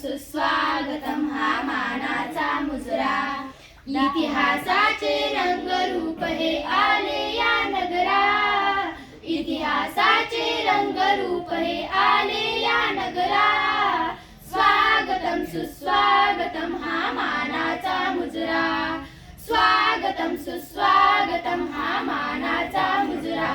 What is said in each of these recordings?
सुस्वागतम हा मानाचा मुजरा. इतिहासाचे रंगरूप हे आले या नगरा. इतिहासाचे रंगरूप हे आले या नगरा. स्वागतम सुस्वागतम हा मानाचा मुजरा. स्वागतम सुस्वागतम हा मानाचा मुजरा.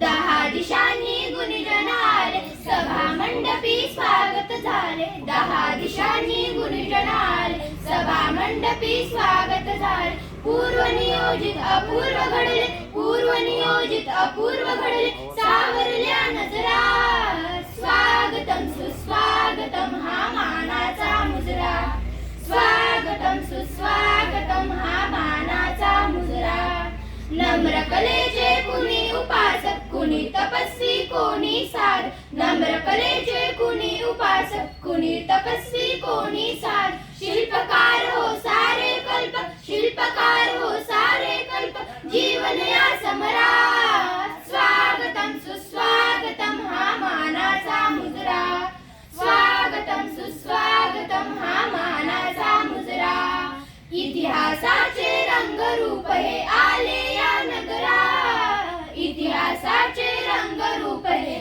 10 दिशांनी गुंजन आले सभा मंडपी स्वागत झाले. 10 दिशांनी गुंजन आले सभा मंडपी स्वागत झाले. पूर्व नियोजित अपूर्व घडले, पूर्व नियोजित अपूर्व घडले, सावरल्या नजरा. स्वागतम सुस्वागतम हा मानाचा मुजरा. स्वागतम सुस्वागतम हा मानाचा मुजरा. नम्र कलेचे कुणी उपासक, कुणी तपस्वी, कोणी साध. नम्र कलेचे कुणी उपासक, कुणी तपस्वी, कोणी साध. शिल्पकार हो सारे कल्प, शिल्पकार हो सारे कल्प, जीवन या समरा. स्वागतम सुस्वागतम हा मानाचा मुजरा. स्वागतम सुस्वागतम हा मानाचा मुजरा. इतिहासाचे रंगरूप हे आले या नगरा. इतिहासाचे रंगरूप हे